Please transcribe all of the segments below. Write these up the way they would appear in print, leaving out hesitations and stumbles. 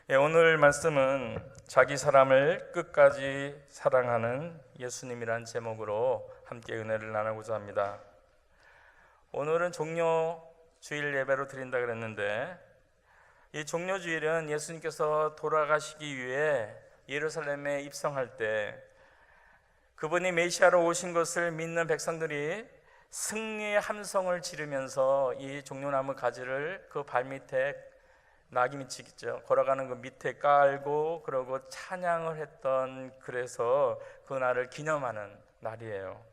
오늘 말씀은 자기 사람을 끝까지 사랑하는 예수님이란 제목으로 함께 은혜를 나누고자 합니다. 오늘은 종려 주일 예배로 드린다 그랬는데, 이 종려 주일은 예수님께서 돌아가시기 위해 예루살렘에 입성할 때 그분이 메시아로 오신 것을 믿는 백성들이 승리의 함성을 지르면서 이 종려나무 가지를 그 발밑에 나귀 밑이겠죠. 걸어가는 그 밑에 깔고 그러고 찬양을 했던, 그래서 그날을 기념하는 날이에요.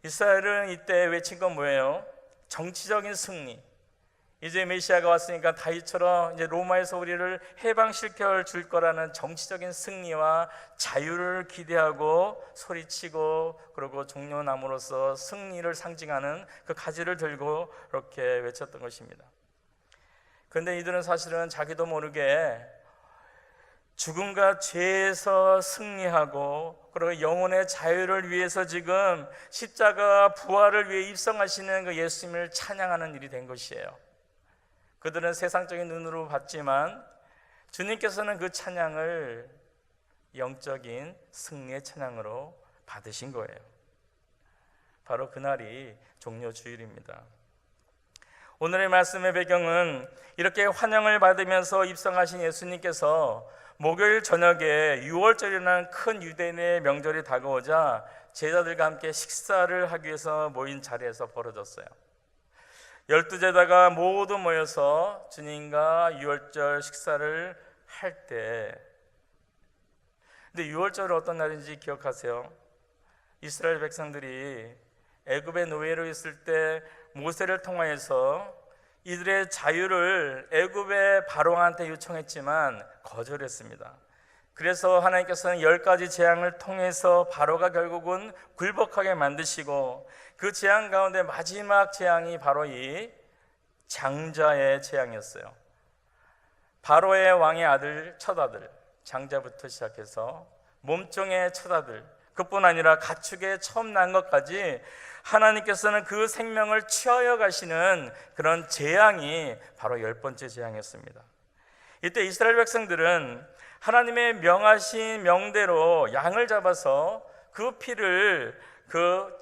이스라엘은 이때 외친 건 뭐예요? 정치적인 승리. 이제 메시아가 왔으니까 다윗처럼 이제 로마에서 우리를 해방시켜 줄 거라는 정치적인 승리와 자유를 기대하고 소리치고, 그리고 종려나무로서 승리를 상징하는 그 가지를 들고 그렇게 외쳤던 것입니다. 그런데 이들은 사실은 자기도 모르게 죽음과 죄에서 승리하고, 그리고 영혼의 자유를 위해서 지금 십자가 부활을 위해 입성하시는 그 예수님을 찬양하는 일이 된 것이에요. 그들은 세상적인 눈으로 봤지만 주님께서는 그 찬양을 영적인 승리의 찬양으로 받으신 거예요. 바로 그날이 종려 주일입니다. 오늘의 말씀의 배경은 이렇게 환영을 받으면서 입성하신 예수님께서 목요일 저녁에 유월절이라는 큰 유대인의 명절이 다가오자 제자들과 함께 식사를 하기 위해서 모인 자리에서 벌어졌어요. 12제자가 모두 모여서 주님과 유월절 식사를 할 때, 근데 유월절은 어떤 날인지 기억하세요? 이스라엘 백성들이 애굽의 노예로 있을 때 모세를 통하여서 이들의 자유를 애굽의 바로한테 요청했지만 거절했습니다. 그래서 하나님께서는 10가지 재앙을 통해서 바로가 결국은 굴복하게 만드시고, 그 재앙 가운데 마지막 재앙이 바로 이 장자의 재앙이었어요. 바로의 왕의 아들, 첫아들, 장자부터 시작해서 몸종의 첫아들, 그뿐 아니라 가축의 처음 난 것까지 하나님께서는 그 생명을 취하여 가시는 그런 재앙이 바로 10번째 재앙이었습니다. 이때 이스라엘 백성들은 하나님의 명하신 명대로 양을 잡아서 그 피를 그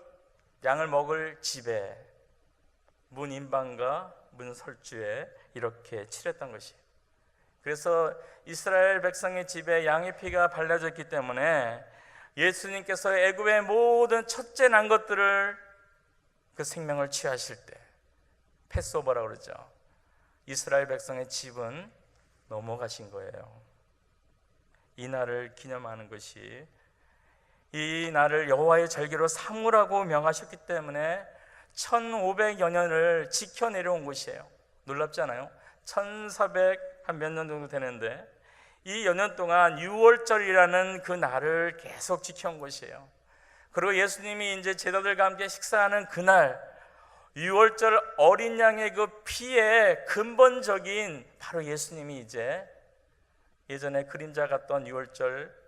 양을 먹을 집에, 문 인방과 문 설주에 이렇게 칠했던 것이에요. 그래서 이스라엘 백성의 집에 양의 피가 발라졌기 때문에 예수님께서 애굽의 모든 첫째 난 것들을 그 생명을 취하실 때, 패스오버라고 그러죠. 이스라엘 백성의 집은 넘어가신 거예요. 이 날을 기념하는 것이, 이 날을 여호와의 절기로 삼으라고 명하셨기 때문에 1500여 년을 지켜 내려온 것이에요. 놀랍잖아요. 1400 한 몇 년 정도 되는데 이 여 년 동안 유월절이라는 그 날을 계속 지켜온 것이에요. 그리고 예수님이 이제 제자들과 함께 식사하는 그날, 유월절 어린 양의 그 피의 근본적인 바로 예수님이 이제 예전에 그림자 같던 유월절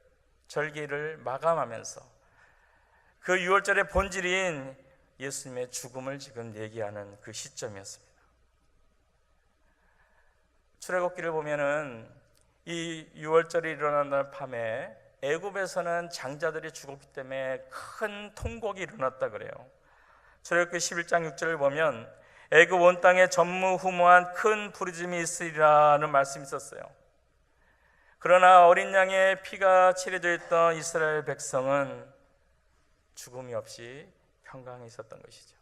절기를 마감하면서 그 유월절의 본질인 예수님의 죽음을 지금 얘기하는 그 시점이었습니다. 출애굽기를 보면은 이 유월절이 일어나는 밤에 애굽에서는 장자들이 죽었기 때문에 큰 통곡이 일어났다 그래요. 출애굽기 11장 6절을 보면 애굽 온 땅에 전무후무한 큰 부르짐이 있으리라는 말씀이 있었어요. 그러나 어린 양의 피가 칠해져 있던 이스라엘 백성은 죽음이 없이 평강에 있었던 것이죠.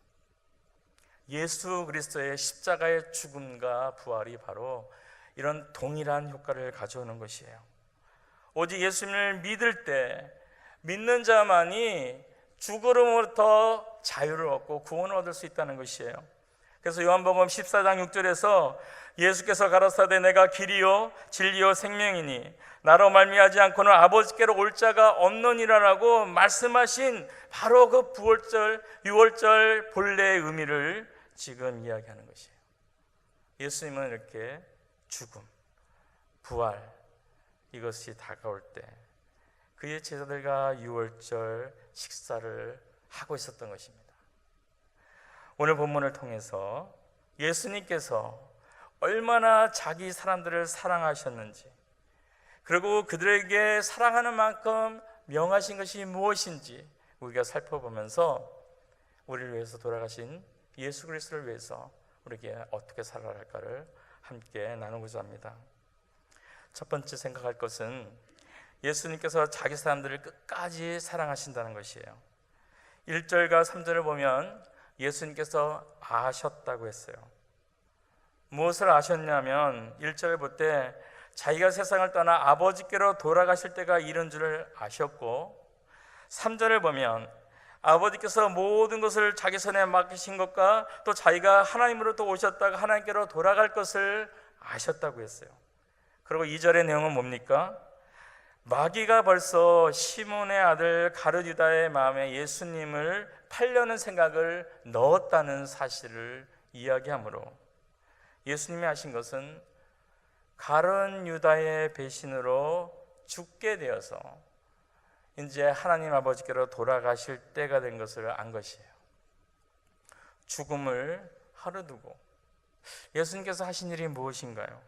예수 그리스도의 십자가의 죽음과 부활이 바로 이런 동일한 효과를 가져오는 것이에요. 오직 예수님을 믿을 때 믿는 자만이 죽음으로부터 자유를 얻고 구원을 얻을 수 있다는 것이에요. 그래서 요한복음 14장 6절에서 예수께서 가라사대 내가 길이요 진리요 생명이니 나로 말미암지 않고는 아버지께로 올 자가 없느니라라고 말씀하신 바로 그 부월절, 유월절 본래의 의미를 지금 이야기하는 것이에요. 예수님은 이렇게 죽음, 부활, 이것이 다가올 때 그의 제자들과 유월절 식사를 하고 있었던 것입니다. 오늘 본문을 통해서 예수님께서 얼마나 자기 사람들을 사랑하셨는지, 그리고 그들에게 사랑하는 만큼 명하신 것이 무엇인지 우리가 살펴보면서 우리를 위해서 돌아가신 예수 그리스도를 위해서 우리에게 어떻게 살아야 할까를 함께 나누고자 합니다. 첫 번째 생각할 것은 예수님께서 자기 사람들을 끝까지 사랑하신다는 것이에요. 1절과 3절을 보면 예수님께서 아셨다고 했어요. 무엇을 아셨냐면 1절을 볼 때 자기가 세상을 떠나 아버지께로 돌아가실 때가 이른 줄을 아셨고, 3절을 보면 아버지께서 모든 것을 자기 손에 맡기신 것과 또 자기가 하나님으로부터 오셨다가 하나님께로 돌아갈 것을 아셨다고 했어요. 그리고 2절의 내용은 뭡니까? 마귀가 벌써 시몬의 아들 가룟 유다의 마음에 예수님을 팔려는 생각을 넣었다는 사실을 이야기하므로 예수님이 하신 것은 가룟 유다의 배신으로 죽게 되어서 이제 하나님 아버지께로 돌아가실 때가 된 것을 안 것이에요. 죽음을 하루 두고 예수님께서 하신 일이 무엇인가요?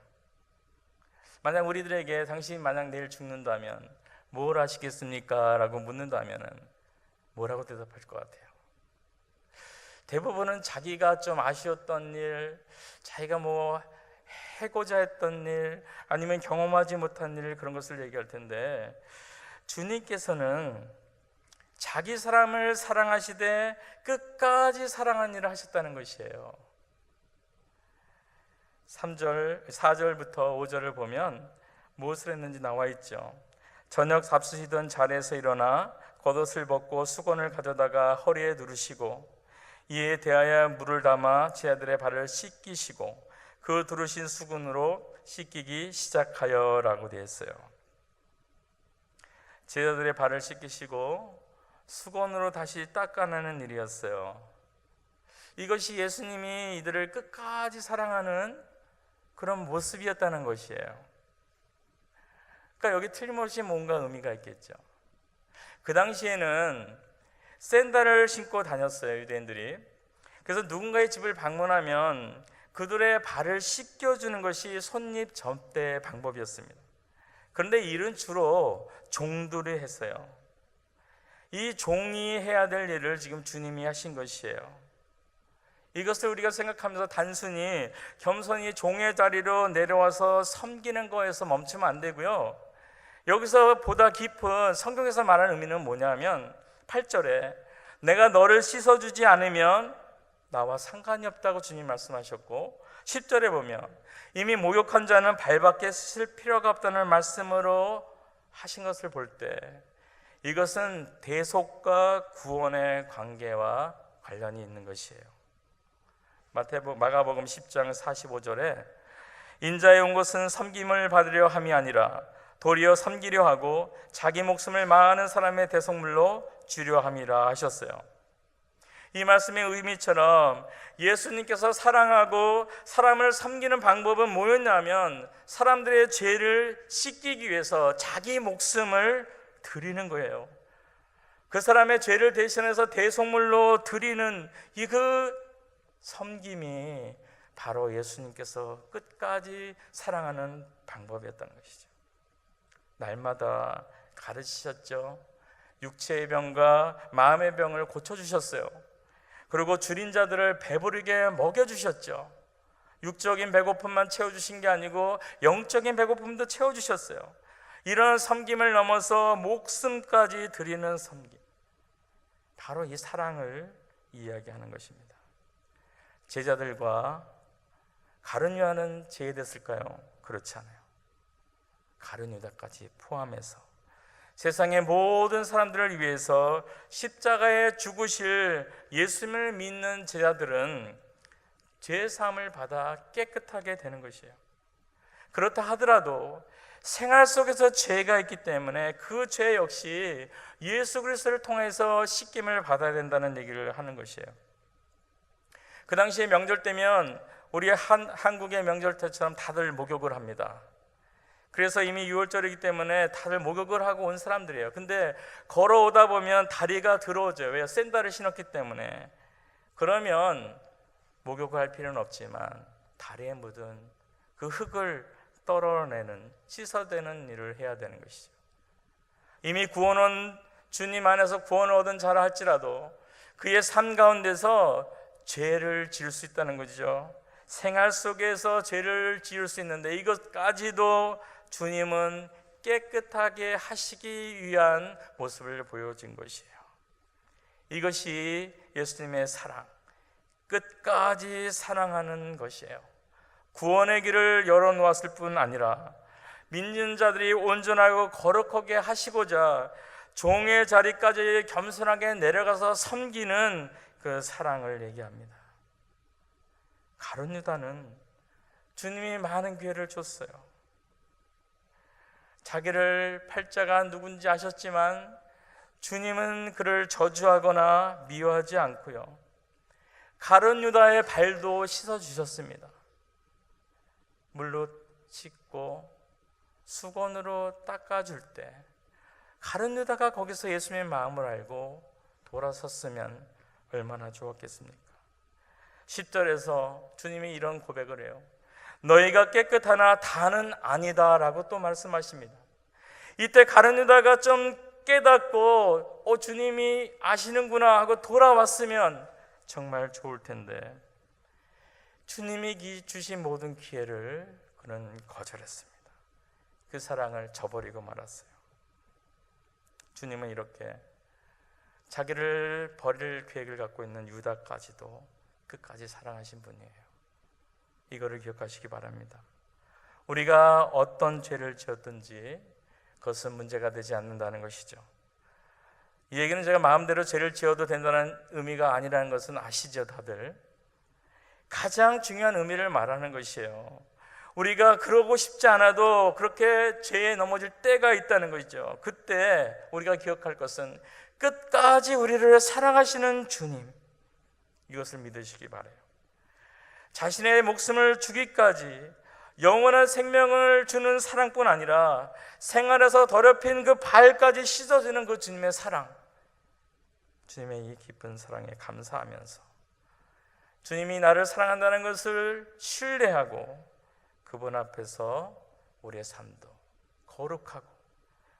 만약 우리들에게 당신이 만약 내일 죽는다면 뭘 하시겠습니까? 라고 묻는다면 뭐라고 대답할 것 같아요? 대부분은 자기가 좀 아쉬웠던 일, 자기가 뭐 해고자 했던 일, 아니면 경험하지 못한 일, 그런 것을 얘기할 텐데, 주님께서는 자기 사람을 사랑하시되 끝까지 사랑한 일을 하셨다는 것이에요. 4절부터 5절을 보면 무엇을 했는지 나와 있죠. 저녁 잡수시던 자리에서 일어나 겉옷을 벗고 수건을 가져다가 허리에 두르시고 이에 대하여 물을 담아 제 아들의 발을 씻기시고 그 두르신 수건으로 씻기기 시작하여 라고 되어 있어요. 제자들의 발을 씻기시고 수건으로 다시 닦아내는 일이었어요. 이것이 예수님이 이들을 끝까지 사랑하는 그런 모습이었다는 것이에요. 그러니까 여기 틀림없이 뭔가 의미가 있겠죠. 그 당시에는 샌들을 신고 다녔어요, 유대인들이. 그래서 누군가의 집을 방문하면 그들의 발을 씻겨주는 것이 손님 접대 방법이었습니다. 그런데 이 일은 주로 종들이 했어요. 이 종이 해야 될 일을 지금 주님이 하신 것이에요. 이것을 우리가 생각하면서 단순히 겸손히 종의 자리로 내려와서 섬기는 거에서 멈추면 안 되고요. 여기서 보다 깊은 성경에서 말하는 의미는 뭐냐면 8절에 내가 너를 씻어주지 않으면 나와 상관이 없다고 주님 말씀하셨고, 10절에 보면 이미 목욕한 자는 발밖에 씻을 필요가 없다는 말씀으로 하신 것을 볼 때 이것은 대속과 구원의 관계와 관련이 있는 것이에요. 마가복음 10장 45절에 인자에 온 것은 섬김을 받으려 함이 아니라 도리어 섬기려 하고 자기 목숨을 많은 사람의 대속물로 주려 함이라 하셨어요. 이 말씀의 의미처럼 예수님께서 사랑하고 사람을 섬기는 방법은 뭐였냐면 사람들의 죄를 씻기기 위해서 자기 목숨을 드리는 거예요. 그 사람의 죄를 대신해서 대속물로 드리는 그 섬김이 바로 예수님께서 끝까지 사랑하는 방법이었다는 것이죠. 날마다 가르치셨죠. 육체의 병과 마음의 병을 고쳐주셨어요. 그리고 줄인 자들을 배부르게 먹여주셨죠. 육적인 배고픔만 채워주신 게 아니고 영적인 배고픔도 채워주셨어요. 이런 섬김을 넘어서 목숨까지 드리는 섬김, 바로 이 사랑을 이야기하는 것입니다. 제자들과 가룟 유다는 제외됐을까요? 그렇지 않아요. 가룟 유다까지 포함해서 세상의 모든 사람들을 위해서 십자가에 죽으실 예수님을 믿는 제자들은 죄사함을 받아 깨끗하게 되는 것이에요. 그렇다 하더라도 생활 속에서 죄가 있기 때문에 그 죄 역시 예수 그리스도를 통해서 씻김을 받아야 된다는 얘기를 하는 것이에요. 그 당시에 명절 때면 우리 한국의 명절 때처럼 다들 목욕을 합니다. 그래서 이미 6월절이기 때문에 다들 목욕을 하고 온 사람들이에요. 근데 걸어오다 보면 다리가 더러워져요. 왜요? 샌들을 신었기 때문에. 그러면 목욕을 할 필요는 없지만 다리에 묻은 그 흙을 떨어내는, 씻어대는 일을 해야 되는 것이죠. 이미 구원은 주님 안에서 구원을 얻은 자라 할지라도 그의 삶 가운데서 죄를 지을 수 있다는 거죠. 생활 속에서 죄를 지을 수 있는데 이것까지도 주님은 깨끗하게 하시기 위한 모습을 보여준 것이에요. 이것이 예수님의 사랑, 끝까지 사랑하는 것이에요. 구원의 길을 열어놓았을 뿐 아니라 믿는 자들이 온전하고 거룩하게 하시고자 종의 자리까지 겸손하게 내려가서 섬기는 그 사랑을 얘기합니다. 가룟 유다는 주님이 많은 기회를 줬어요. 자기를 팔자가 누군지 아셨지만 주님은 그를 저주하거나 미워하지 않고요, 가룟 유다의 발도 씻어주셨습니다. 물로 씻고 수건으로 닦아줄 때 가룟 유다가 거기서 예수님의 마음을 알고 돌아섰으면 얼마나 좋았겠습니까? 10절에서 주님이 이런 고백을 해요. 너희가 깨끗하나 다는 아니다 라고 또 말씀하십니다. 이때 가룟 유다가 좀 깨닫고 주님이 아시는구나 하고 돌아왔으면 정말 좋을 텐데 주님이 주신 모든 기회를 그는 거절했습니다. 그 사랑을 저버리고 말았어요. 주님은 이렇게 자기를 버릴 계획을 갖고 있는 유다까지도 끝까지 사랑하신 분이에요. 이거를 기억하시기 바랍니다. 우리가 어떤 죄를 지었든지 그것은 문제가 되지 않는다는 것이죠. 이 얘기는 제가 마음대로 죄를 지어도 된다는 의미가 아니라는 것은 아시죠, 다들? 가장 중요한 의미를 말하는 것이에요. 우리가 그러고 싶지 않아도 그렇게 죄에 넘어질 때가 있다는 것이죠. 그때 우리가 기억할 것은 끝까지 우리를 사랑하시는 주님, 이것을 믿으시기 바라요. 자신의 목숨을 주기까지 영원한 생명을 주는 사랑뿐 아니라 생활에서 더럽힌 그 발까지 씻어주는 그 주님의 사랑, 주님의 이 깊은 사랑에 감사하면서 주님이 나를 사랑한다는 것을 신뢰하고 그분 앞에서 우리의 삶도 거룩하고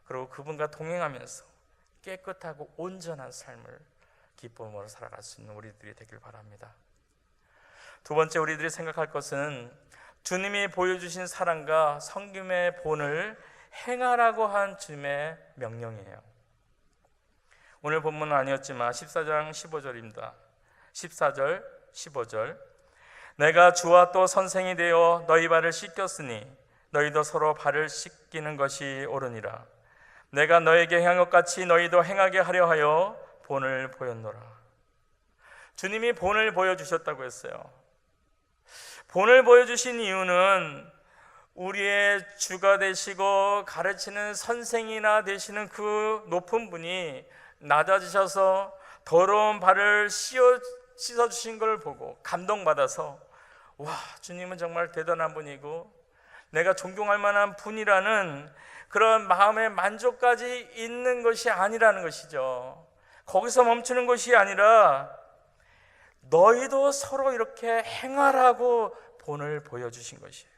그리고 그분과 동행하면서 깨끗하고 온전한 삶을 기쁨으로 살아갈 수 있는 우리들이 되길 바랍니다. 두 번째, 우리들이 생각할 것은 주님이 보여주신 사랑과 섬김의 본을 행하라고 한 주님의 명령이에요. 오늘 본문은 아니었지만 14장 15절입니다. 14절 15절 내가 주와 또 선생이 되어 너희 발을 씻겼으니 너희도 서로 발을 씻기는 것이 옳으니라. 내가 너에게 행한 것 같이 너희도 행하게 하려 하여 본을 보였노라. 주님이 본을 보여주셨다고 했어요. 본을 보여주신 이유는 우리의 주가 되시고 가르치는 선생이나 되시는 그 높은 분이 낮아지셔서 더러운 발을 씻어주신 걸 보고 감동받아서 와, 주님은 정말 대단한 분이고 내가 존경할 만한 분이라는 그런 마음의 만족까지 있는 것이 아니라는 것이죠. 거기서 멈추는 것이 아니라 너희도 서로 이렇게 행하라고 본을 보여주신 것이에요.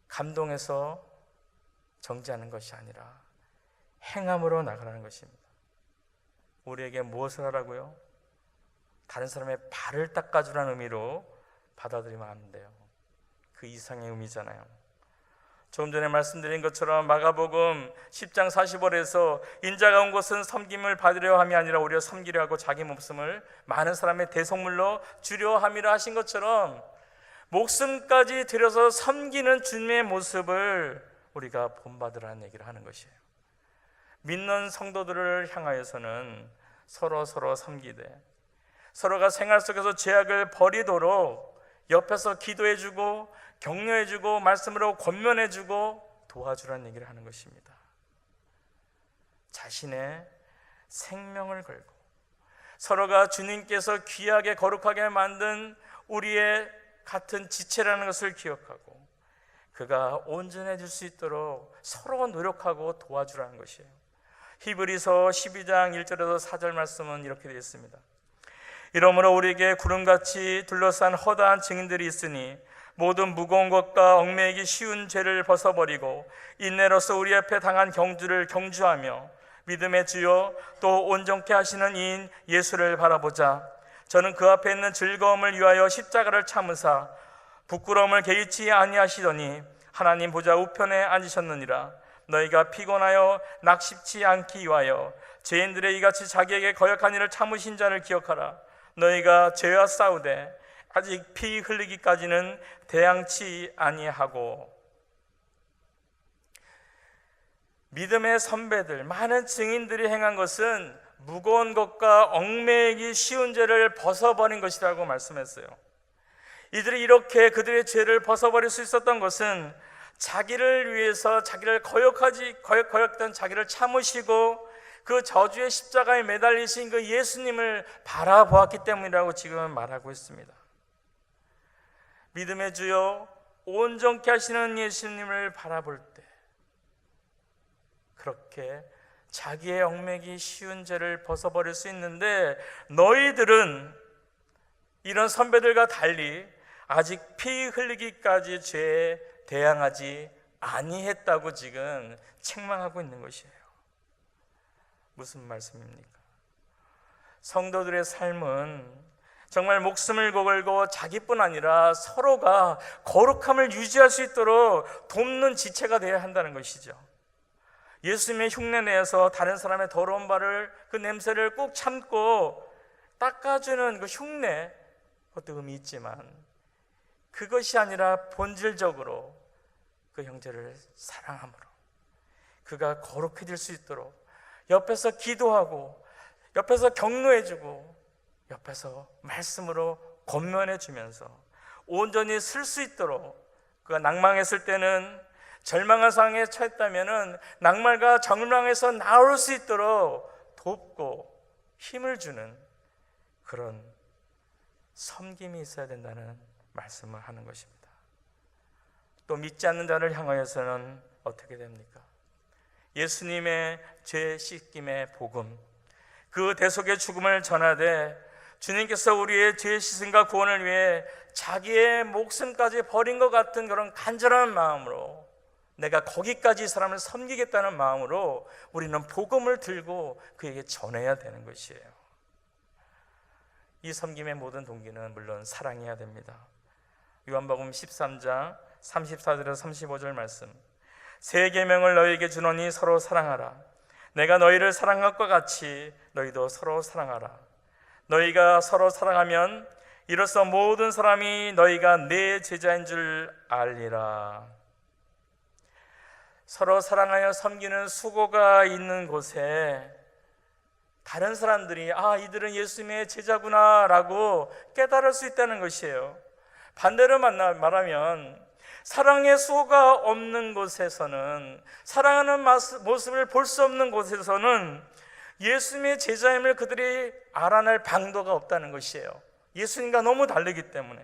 감동해서 정지하는 것이 아니라 행함으로 나가라는 것입니다. 우리에게 무엇을 하라고요? 다른 사람의 발을 닦아주라는 의미로 받아들이면 안 돼요. 그 이상의 의미잖아요. 조금 전에 말씀드린 것처럼 마가복음 10장 40절에서 인자가 온 것은 섬김을 받으려 함이 아니라 오히려 섬기려 하고 자기 목숨을 많은 사람의 대속물로 주려 함이라 하신 것처럼 목숨까지 들여서 섬기는 주님의 모습을 우리가 본받으라는 얘기를 하는 것이에요. 믿는 성도들을 향하여서는 서로 섬기되 서로가 생활 속에서 죄악을 버리도록 옆에서 기도해주고 격려해주고 말씀으로 권면해주고 도와주라는 얘기를 하는 것입니다. 자신의 생명을 걸고 서로가 주님께서 귀하게 거룩하게 만든 우리의 같은 지체라는 것을 기억하고 그가 온전해질 수 있도록 서로 노력하고 도와주라는 것이에요. 히브리서 12장 1절에서 4절 말씀은 이렇게 되어 있습니다. 이러므로 우리에게 구름같이 둘러싼 허다한 증인들이 있으니 모든 무거운 것과 얽매이기 쉬운 죄를 벗어버리고 인내로서 우리 앞에 당한 경주를 경주하며 믿음의 주요 또 온전케 하시는 이인 예수를 바라보자. 저는 그 앞에 있는 즐거움을 위하여 십자가를 참으사 부끄러움을 개의치 아니하시더니 하나님 보좌 우편에 앉으셨느니라. 너희가 피곤하여 낙심치 않기 위하여 죄인들의 이같이 자기에게 거역한 일을 참으신 자를 기억하라. 너희가 죄와 싸우되 아직 피 흘리기까지는 대항치 아니하고. 믿음의 선배들, 많은 증인들이 행한 것은 무거운 것과 얽매이기 쉬운 죄를 벗어버린 것이라고 말씀했어요. 이들이 이렇게 그들의 죄를 벗어버릴 수 있었던 것은 자기를 위해서 자기를 거역했던 자기를 참으시고 그 저주의 십자가에 매달리신 그 예수님을 바라보았기 때문이라고 지금 말하고 있습니다. 믿음의 주요 온전케 하시는 예수님을 바라볼 때 그렇게 자기의 얽매기 쉬운 죄를 벗어버릴 수 있는데, 너희들은 이런 선배들과 달리 아직 피 흘리기까지 죄에 대항하지 아니했다고 지금 책망하고 있는 것이에요. 무슨 말씀입니까? 성도들의 삶은 정말 목숨을 걸고 자기뿐 아니라 서로가 거룩함을 유지할 수 있도록 돕는 지체가 되어야 한다는 것이죠. 예수님의 흉내 내어서 다른 사람의 더러운 발을, 그 냄새를 꼭 참고 닦아주는 그 흉내, 그것도 의미 있지만 그것이 아니라 본질적으로 그 형제를 사랑함으로 그가 거룩해질 수 있도록 옆에서 기도하고 옆에서 격려해주고 옆에서 말씀으로 권면해주면서 온전히 쓸 수 있도록, 그가 낭망했을 때는, 절망한 상황에 처했다면 낭만과 절망에서 나올 수 있도록 돕고 힘을 주는 그런 섬김이 있어야 된다는 말씀을 하는 것입니다. 또 믿지 않는 자를 향하여서는 어떻게 됩니까? 예수님의 죄 씻김의 복음, 그 대속의 죽음을 전하되 주님께서 우리의 죄 씻음과 구원을 위해 자기의 목숨까지 버린 것 같은 그런 간절한 마음으로, 내가 거기까지 이 사람을 섬기겠다는 마음으로 우리는 복음을 들고 그에게 전해야 되는 것이에요. 이 섬김의 모든 동기는 물론 사랑해야 됩니다. 요한복음 13장 34절에서 35절 말씀, 새 계명을 너희에게 주노니 서로 사랑하라. 내가 너희를 사랑한 것 같이 너희도 서로 사랑하라. 너희가 서로 사랑하면 이로써 모든 사람이 너희가 내 제자인 줄 알리라. 서로 사랑하여 섬기는 수고가 있는 곳에 다른 사람들이 이들은 예수님의 제자구나 라고 깨달을 수 있다는 것이에요. 반대로 말하면 사랑의 수고가 없는 곳에서는, 사랑하는 모습을 볼 수 없는 곳에서는 예수님의 제자임을 그들이 알아낼 방도가 없다는 것이에요. 예수님과 너무 다르기 때문에.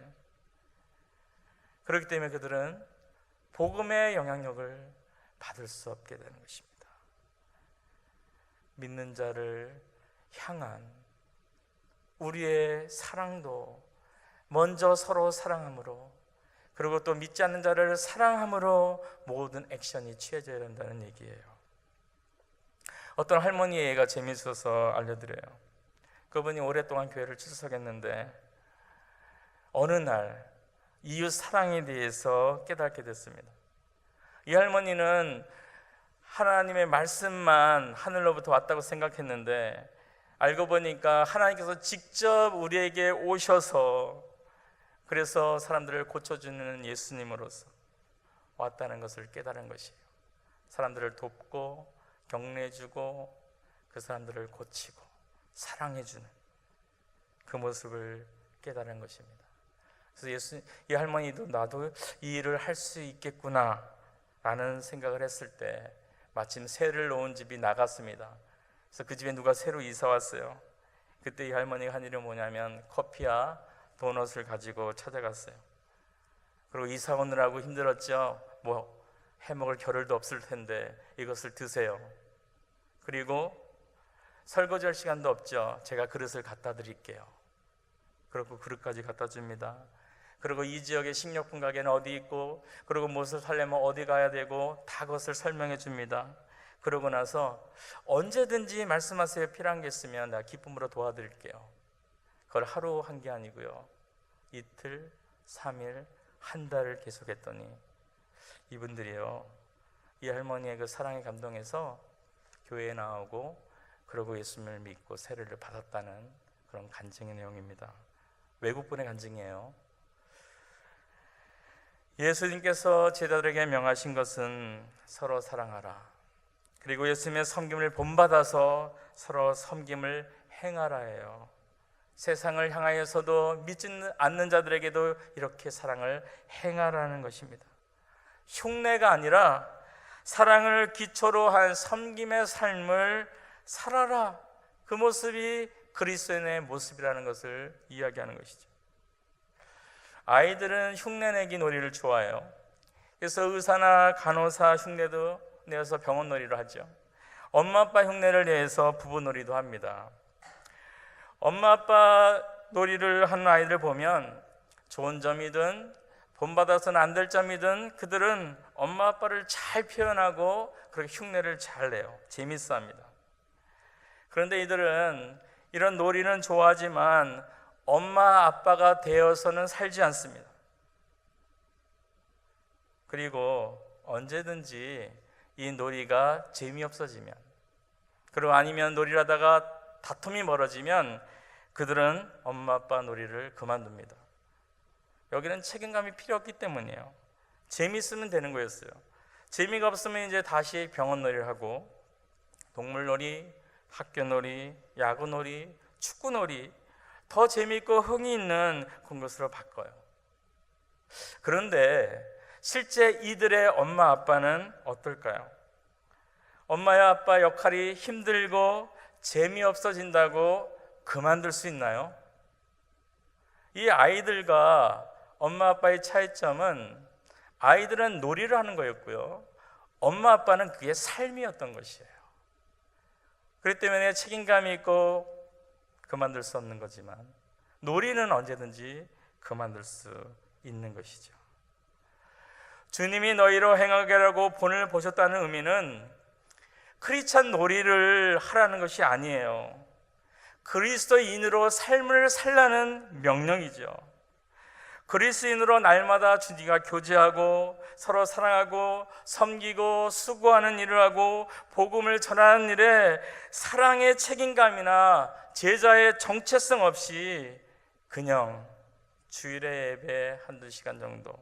그렇기 때문에 그들은 복음의 영향력을 받을 수 없게 되는 것입니다. 믿는 자를 향한 우리의 사랑도 먼저 서로 사랑함으로, 그리고 또 믿지 않는 자를 사랑함으로 모든 액션이 취해져야 된다는 얘기예요. 어떤 할머니의 예가 재미있어서 알려드려요. 그분이 오랫동안 교회를 출석했는데 어느 날 이웃 사랑에 대해서 깨닫게 됐습니다. 이 할머니는 하나님의 말씀만 하늘로부터 왔다고 생각했는데 알고 보니까 하나님께서 직접 우리에게 오셔서 그래서 사람들을 고쳐주는 예수님으로서 왔다는 것을 깨달은 것이에요. 사람들을 돕고 격려해주고 그 사람들을 고치고 사랑해주는 그 모습을 깨달은 것입니다. 그래서 이 할머니도 나도 이 일을 할 수 있겠구나 라는 생각을 했을 때 마침 새를 놓은 집이 나갔습니다. 그래서 그 집에 누가 새로 이사 왔어요. 그때 이 할머니가 한 일이 뭐냐면 커피와 도넛을 가지고 찾아갔어요. 그리고 이사 오느라고 힘들었죠. 뭐 해먹을 겨를도 없을 텐데 이것을 드세요. 그리고 설거지할 시간도 없죠. 제가 그릇을 갖다 드릴게요. 그리고 그릇까지 갖다 줍니다. 그리고 이 지역의 식료품 가게는 어디 있고, 그리고 무엇을 살려면 어디 가야 되고, 다 그것을 설명해 줍니다. 그러고 나서 언제든지 말씀하세요. 필요한 게 있으면 내가 기쁨으로 도와드릴게요. 그걸 하루 한 게 아니고요, 이틀, 3일, 한 달을 계속했더니 이분들이요, 이 할머니의 그 사랑에 감동해서 교회에 나오고, 그러고 예수님을 믿고 세례를 받았다는 그런 간증의 내용입니다. 외국분의 간증이에요. 예수님께서 제자들에게 명하신 것은 서로 사랑하라, 그리고 예수님의 섬김을 본받아서 서로 섬김을 행하라예요. 세상을 향하여서도 믿지 않는 자들에게도 이렇게 사랑을 행하라는 것입니다. 흉내가 아니라 사랑을 기초로 한 섬김의 삶을 살아라. 그 모습이 그리스도인의 모습이라는 것을 이야기하는 것이죠. 아이들은 흉내내기 놀이를 좋아해요. 그래서 의사나 간호사 흉내도 내서 병원 놀이를 하죠. 엄마 아빠 흉내를 내서 부부 놀이도 합니다. 엄마 아빠 놀이를 하는 아이들 보면 좋은 점이든 본받아서는 안 될 점이든 그들은 엄마 아빠를 잘 표현하고 그렇게 흉내를 잘 내요. 재밌어 합니다. 그런데 이들은 이런 놀이는 좋아하지만 엄마 아빠가 되어서는 살지 않습니다. 그리고 언제든지 이 놀이가 재미없어지면, 그리고 아니면 놀이를 하다가 다툼이 멀어지면 그들은 엄마 아빠 놀이를 그만둡니다. 여기는 책임감이 필요 없기 때문이에요. 재미있으면 되는 거였어요. 재미가 없으면 이제 다시 병원 놀이를 하고, 동물 놀이, 학교 놀이, 야구 놀이, 축구 놀이, 더 재미있고 흥이 있는 그런 것으로 바꿔요. 그런데 실제 이들의 엄마 아빠는 어떨까요? 엄마와 아빠 역할이 힘들고 재미없어진다고 그만둘 수 있나요? 이 아이들과 엄마 아빠의 차이점은 아이들은 놀이를 하는 거였고요, 엄마 아빠는 그게 삶이었던 것이에요. 그렇기 때문에 책임감이 있고 그만둘 수 없는 거지만 놀이는 언제든지 그만둘 수 있는 것이죠. 주님이 너희로 행하게 하라고 본을 보셨다는 의미는 크리스찬 놀이를 하라는 것이 아니에요. 그리스도인으로 삶을 살라는 명령이죠. 그리스도인으로 날마다 주님과 교제하고 서로 사랑하고 섬기고 수고하는 일을 하고 복음을 전하는 일에 사랑의 책임감이나 제자의 정체성 없이 그냥 주일에 예배 한두 시간 정도,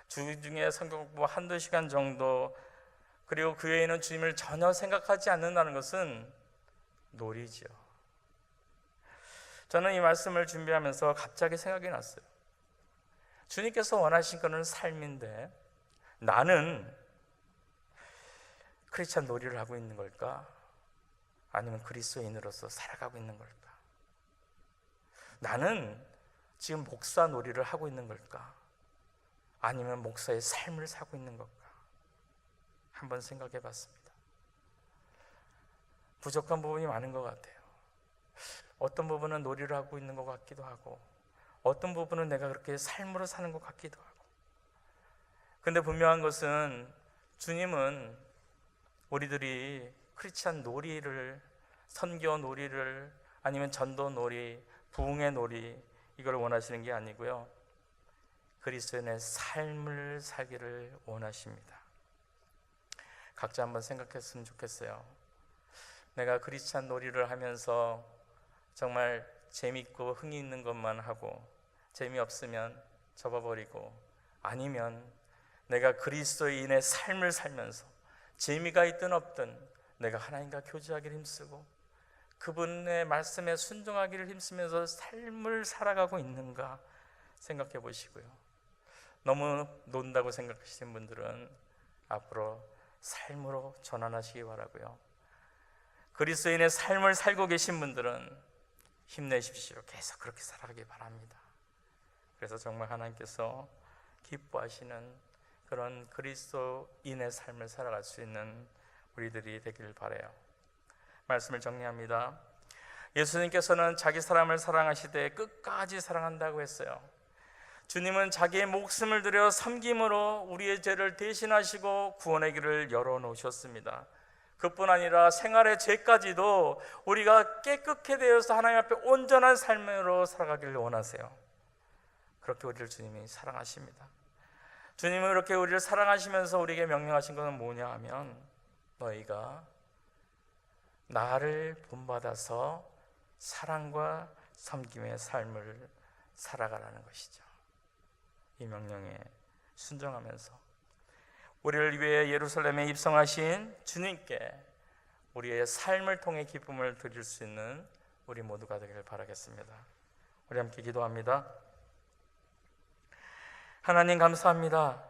주중에 성경 공부 한두 시간 정도, 그리고 그 외에는 주님을 전혀 생각하지 않는다는 것은 놀이죠. 저는 이 말씀을 준비하면서 갑자기 생각이 났어요. 주님께서 원하신 것은 삶인데 나는 크리스찬 놀이를 하고 있는 걸까? 아니면 그리스도인으로서 살아가고 있는 걸까? 나는 지금 목사 놀이를 하고 있는 걸까? 아니면 목사의 삶을 사고 있는 걸까? 한번 생각해 봤습니다. 부족한 부분이 많은 것 같아요. 어떤 부분은 놀이를 하고 있는 것 같기도 하고, 어떤 부분은 내가 그렇게 삶으로 사는 것 같기도 하고. 근데 분명한 것은 주님은 우리들이 크리스찬 놀이를, 선교 놀이를, 아니면 전도 놀이, 부흥의 놀이, 이걸 원하시는 게 아니고요, 그리스도인의 삶을 살기를 원하십니다. 각자 한번 생각했으면 좋겠어요. 내가 크리스찬 놀이를 하면서 정말 재밌고 흥이 있는 것만 하고 재미없으면 접어버리고, 아니면 내가 그리스도인의 삶을 살면서 재미가 있든 없든 내가 하나님과 교제하기를 힘쓰고 그분의 말씀에 순종하기를 힘쓰면서 삶을 살아가고 있는가 생각해 보시고요. 너무 논다고 생각하시는 분들은 앞으로 삶으로 전환하시기 바라고요. 그리스도인의 삶을 살고 계신 분들은 힘내십시오. 계속 그렇게 살아가기 바랍니다. 그래서 정말 하나님께서 기뻐하시는 그런 그리스도인의 삶을 살아갈 수 있는 우리들이 되길 바라요. 말씀을 정리합니다. 예수님께서는 자기 사람을 사랑하시되 끝까지 사랑한다고 했어요. 주님은 자기의 목숨을 들여 섬김으로 우리의 죄를 대신하시고 구원의 길을 열어놓으셨습니다. 그뿐 아니라 생활의 죄까지도 우리가 깨끗게 되어서 하나님 앞에 온전한 삶으로 살아가기를 원하세요. 그렇게 우리를 주님이 사랑하십니다. 주님은 이렇게 우리를 사랑하시면서 우리에게 명령하신 것은 뭐냐 하면, 너희가 나를 본받아서 사랑과 섬김의 삶을 살아가라는 것이죠. 이 명령에 순종하면서 우리를 위해 예루살렘에 입성하신 주님께 우리의 삶을 통해 기쁨을 드릴 수 있는 우리 모두가 되기를 바라겠습니다. 우리 함께 기도합니다. 하나님 감사합니다.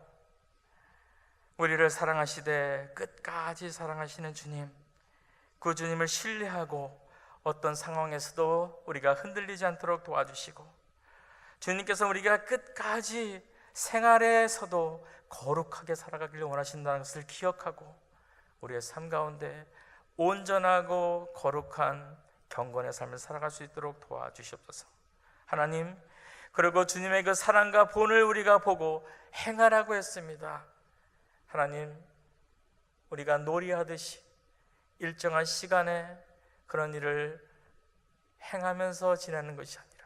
우리를 사랑하시되 끝까지 사랑하시는 주님, 그 주님을 신뢰하고 어떤 상황에서도 우리가 흔들리지 않도록 도와주시고, 주님께서 우리가 끝까지 생활에서도 거룩하게 살아가기를 원하신다는 것을 기억하고 우리의 삶 가운데 온전하고 거룩한 경건의 삶을 살아갈 수 있도록 도와주시옵소서. 하나님, 그리고 주님의 그 사랑과 본을 우리가 보고 행하라고 했습니다. 하나님, 우리가 놀이하듯이 일정한 시간에 그런 일을 행하면서 지내는 것이 아니라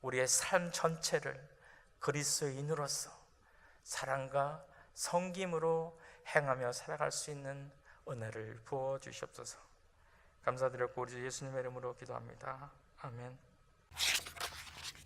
우리의 삶 전체를 그리스도인으로서 사랑과 섬김으로 행하며 살아갈 수 있는 은혜를 부어 주시옵소서. 감사드렸고 우리 예수님의 이름으로 기도합니다. 아멘.